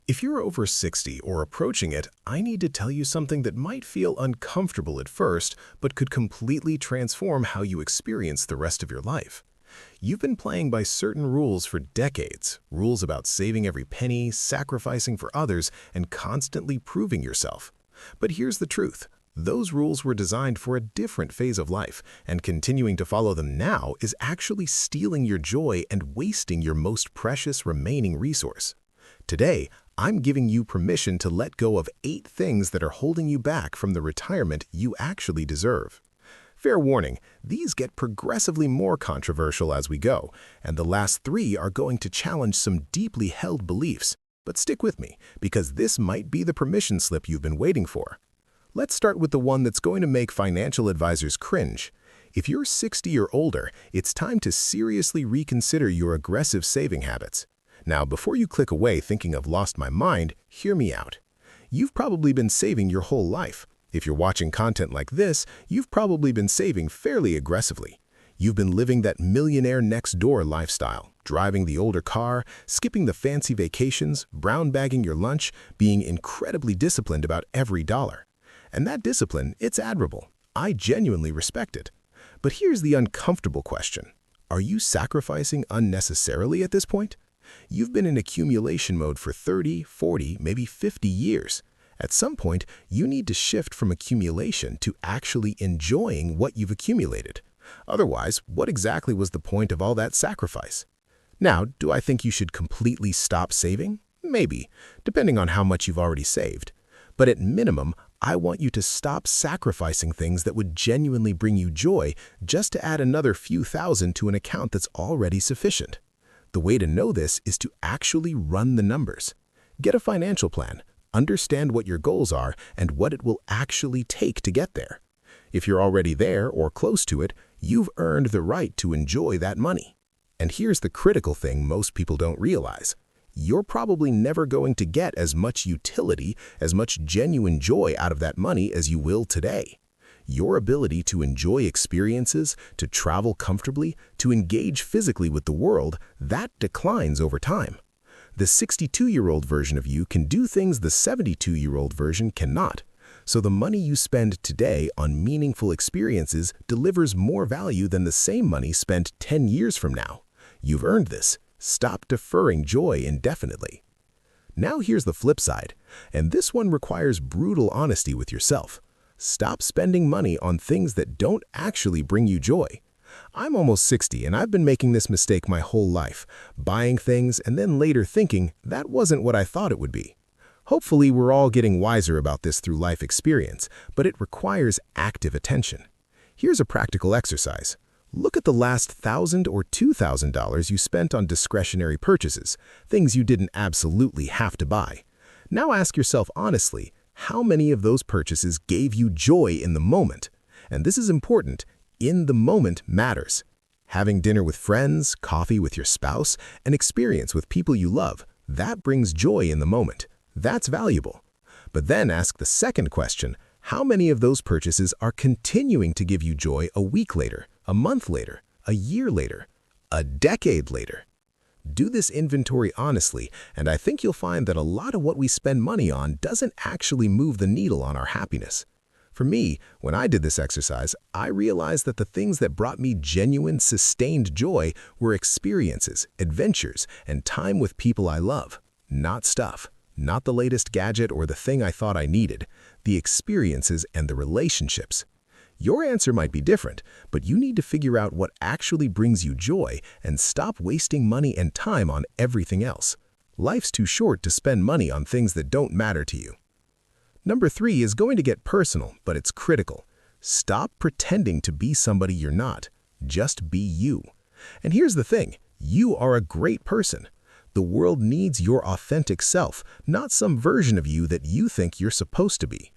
If you're over 60 or approaching it, I need to tell you something that might feel uncomfortable at first, but could completely transform how you experience the rest of your life. You've been playing by certain rules for decades, rules about saving every penny, sacrificing for others, and constantly proving yourself. But here's the truth. Those rules were designed for a different phase of life, and continuing to follow them now is actually stealing your joy and wasting your most precious remaining resource. Today, I'm giving you permission to let go of 8 things that are holding you back from the retirement you actually deserve. Fair warning, these get progressively more controversial as we go, and the last 3 are going to challenge some deeply held beliefs. But stick with me, because this might be the permission slip you've been waiting for. Let's start with the one that's going to make financial advisors cringe. If you're 60 or older, it's time to seriously reconsider your aggressive saving habits. Now, before you click away thinking I've lost my mind, hear me out. You've probably been saving your whole life. If you're watching content like this, you've probably been saving fairly aggressively. You've been living that millionaire next door lifestyle, driving the older car, skipping the fancy vacations, brown bagging your lunch, being incredibly disciplined about every dollar. And that discipline, it's admirable. I genuinely respect it. But here's the uncomfortable question. Are you sacrificing unnecessarily at this point? You've been in accumulation mode for 30, 40, maybe 50 years. At some point, you need to shift from accumulation to actually enjoying what you've accumulated. Otherwise, what exactly was the point of all that sacrifice? Now, do I think you should completely stop saving? Maybe, depending on how much you've already saved. But at minimum, I want you to stop sacrificing things that would genuinely bring you joy just to add another few thousand to an account that's already sufficient. The way to know this is to actually run the numbers. Get a financial plan, understand what your goals are, and what it will actually take to get there. If you're already there or close to it, you've earned the right to enjoy that money. And here's the critical thing most people don't realize. You're probably never going to get as much utility, as much genuine joy out of that money as you will today. Your ability to enjoy experiences, to travel comfortably, to engage physically with the world, that declines over time. The 62-year-old version of you can do things the 72-year-old version cannot. So the money you spend today on meaningful experiences delivers more value than the same money spent 10 years from now. You've earned this. Stop deferring joy indefinitely. Now here's the flip side, and this one requires brutal honesty with yourself. Stop spending money on things that don't actually bring you joy. I'm almost 60 and I've been making this mistake my whole life, buying things and then later thinking that wasn't what I thought it would be. Hopefully we're all getting wiser about this through life experience, but it requires active attention. Here's a practical exercise. Look at the last $1,000 or $2,000 you spent on discretionary purchases, things you didn't absolutely have to buy. Now ask yourself honestly, how many of those purchases gave you joy in the moment? And this is important. In the moment matters. Having dinner with friends, coffee with your spouse, an experience with people you love, that brings joy in the moment. That's valuable. But then ask the second question, how many of those purchases are continuing to give you joy a week later, a month later, a year later, a decade later? Do this inventory honestly, and I think you'll find that a lot of what we spend money on doesn't actually move the needle on our happiness. For me, when I did this exercise, I realized that the things that brought me genuine, sustained joy were experiences, adventures, and time with people I love. Not stuff, not the latest gadget or the thing I thought I needed, the experiences and the relationships. Your answer might be different, but you need to figure out what actually brings you joy and stop wasting money and time on everything else. Life's too short to spend money on things that don't matter to you. Number 3 is going to get personal, but it's critical. Stop pretending to be somebody you're not. Just be you. And here's the thing, you are a great person. The world needs your authentic self, not some version of you that you think you're supposed to be.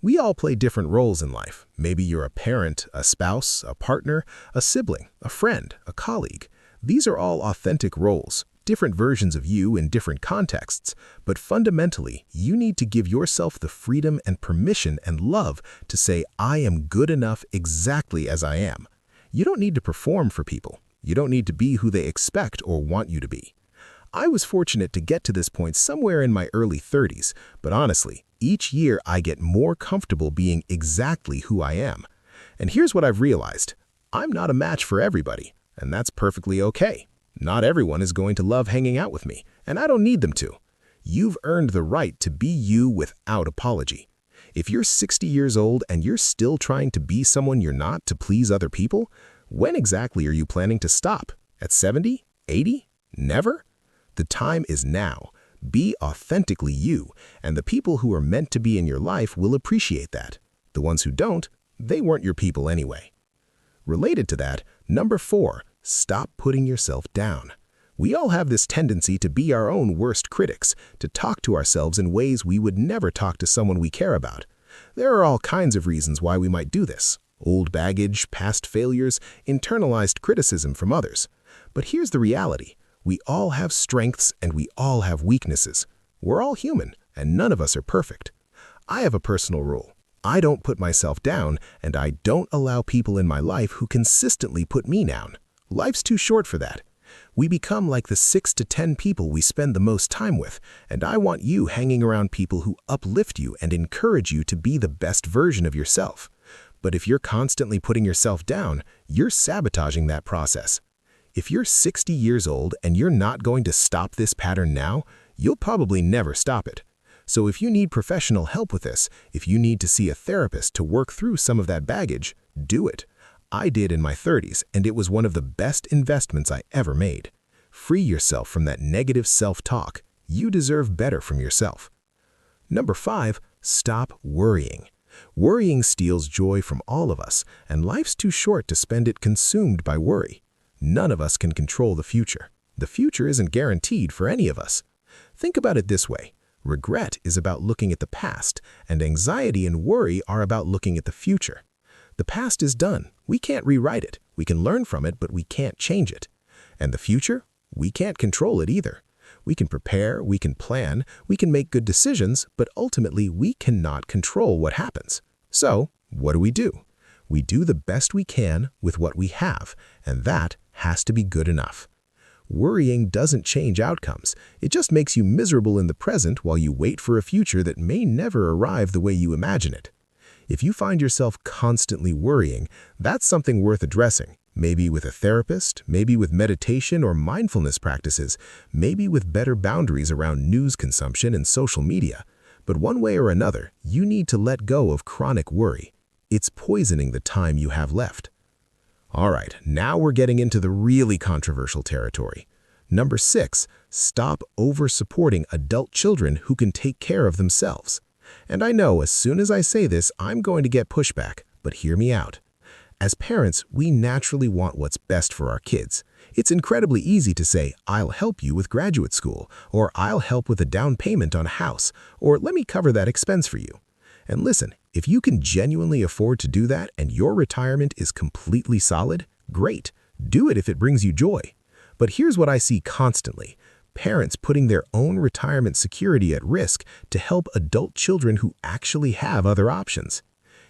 We all play different roles in life. Maybe you're a parent, a spouse, a partner, a sibling, a friend, a colleague. These are all authentic roles, different versions of you in different contexts, but fundamentally, you need to give yourself the freedom and permission and love to say, I am good enough exactly as I am. You don't need to perform for people. You don't need to be who they expect or want you to be. I was fortunate to get to this point somewhere in my early 30s, but honestly, each year I get more comfortable being exactly who I am. And here's what I've realized. I'm not a match for everybody, and that's perfectly okay. Not everyone is going to love hanging out with me, and I don't need them to. You've earned the right to be you without apology. If you're 60 years old and you're still trying to be someone you're not to please other people, when exactly are you planning to stop? At 70? 80? Never? The time is now. Be authentically you, and the people who are meant to be in your life will appreciate that. The ones who don't, they weren't your people anyway. Related to that, number 4, stop putting yourself down. We all have this tendency to be our own worst critics, to talk to ourselves in ways we would never talk to someone we care about. There are all kinds of reasons why we might do this. Old baggage, past failures, internalized criticism from others. But here's the reality. We all have strengths and we all have weaknesses. We're all human, and none of us are perfect. I have a personal rule. I don't put myself down, and I don't allow people in my life who consistently put me down. Life's too short for that. We become like the 6 to 10 people we spend the most time with, and I want you hanging around people who uplift you and encourage you to be the best version of yourself. But if you're constantly putting yourself down, you're sabotaging that process. If you're 60 years old and you're not going to stop this pattern now, you'll probably never stop it. So if you need professional help with this, if you need to see a therapist to work through some of that baggage, do it. I did in my 30s, and it was one of the best investments I ever made. Free yourself from that negative self-talk. You deserve better from yourself. Number 5, stop worrying. Worrying steals joy from all of us, and life's too short to spend it consumed by worry. None of us can control the future. The future isn't guaranteed for any of us. Think about it this way. Regret is about looking at the past, and anxiety and worry are about looking at the future. The past is done. We can't rewrite it. We can learn from it, but we can't change it. And the future? We can't control it either. We can prepare, we can plan, we can make good decisions, but ultimately we cannot control what happens. So, what do? We do the best we can with what we have, and that has to be good enough. Worrying doesn't change outcomes. It just makes you miserable in the present while you wait for a future that may never arrive the way you imagine it. If you find yourself constantly worrying, that's something worth addressing. Maybe with a therapist, maybe with meditation or mindfulness practices, maybe with better boundaries around news consumption and social media. But one way or another, you need to let go of chronic worry. It's poisoning the time you have left. All right, now we're getting into the really controversial territory. Number 6, stop over-supporting adult children who can take care of themselves. And I know as soon as I say this, I'm going to get pushback, but hear me out. As parents, we naturally want what's best for our kids. It's incredibly easy to say, I'll help you with graduate school, or I'll help with a down payment on a house, or let me cover that expense for you. And listen, if you can genuinely afford to do that and your retirement is completely solid, great. Do it if it brings you joy. But here's what I see constantly. Parents putting their own retirement security at risk to help adult children who actually have other options.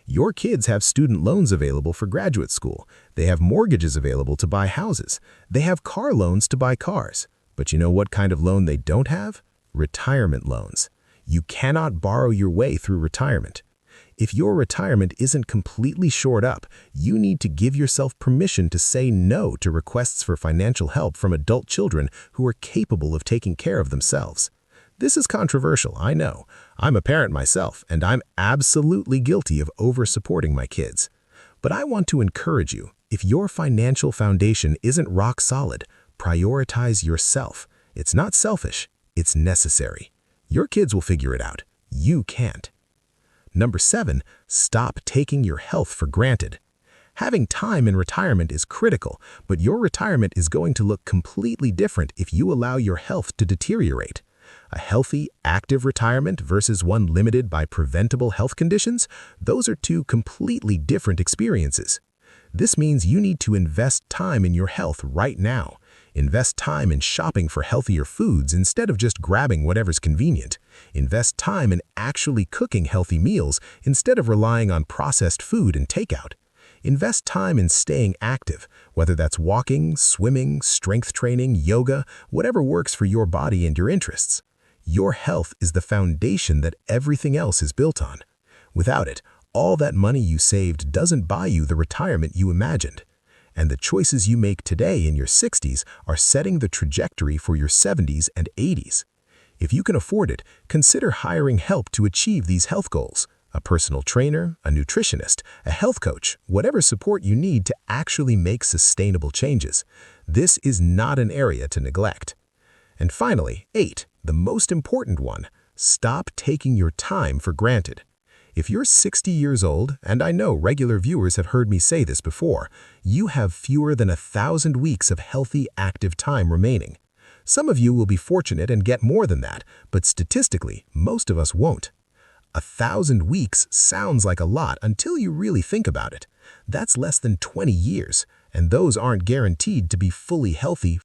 Your kids have student loans available for graduate school. They have mortgages available to buy houses. They have car loans to buy cars. But you know what kind of loan they don't have? Retirement loans. You cannot borrow your way through retirement. If your retirement isn't completely shored up, you need to give yourself permission to say no to requests for financial help from adult children who are capable of taking care of themselves. This is controversial, I know. I'm a parent myself, and I'm absolutely guilty of over-supporting my kids. But I want to encourage you, if your financial foundation isn't rock solid, prioritize yourself. It's not selfish, it's necessary. Your kids will figure it out. You can't. Number 7, stop taking your health for granted. Having time in retirement is critical, but your retirement is going to look completely different if you allow your health to deteriorate. A healthy, active retirement versus one limited by preventable health conditions, those are two completely different experiences. This means you need to invest time in your health right now. Invest time in shopping for healthier foods instead of just grabbing whatever's convenient. Invest time in actually cooking healthy meals instead of relying on processed food and takeout. Invest time in staying active, whether that's walking, swimming, strength training, yoga, whatever works for your body and your interests. Your health is the foundation that everything else is built on. Without it, all that money you saved doesn't buy you the retirement you imagined. And the choices you make today in your 60s are setting the trajectory for your 70s and 80s. If you can afford it, consider hiring help to achieve these health goals. A personal trainer, a nutritionist, a health coach, whatever support you need to actually make sustainable changes. This is not an area to neglect. And finally, 8, the most important one, stop taking your time for granted. If you're 60 years old, and I know regular viewers have heard me say this before, you have fewer than 1,000 weeks of healthy, active time remaining. Some of you will be fortunate and get more than that, but statistically, most of us won't. 1,000 weeks sounds like a lot until you really think about it. That's less than 20 years, and those aren't guaranteed to be fully healthy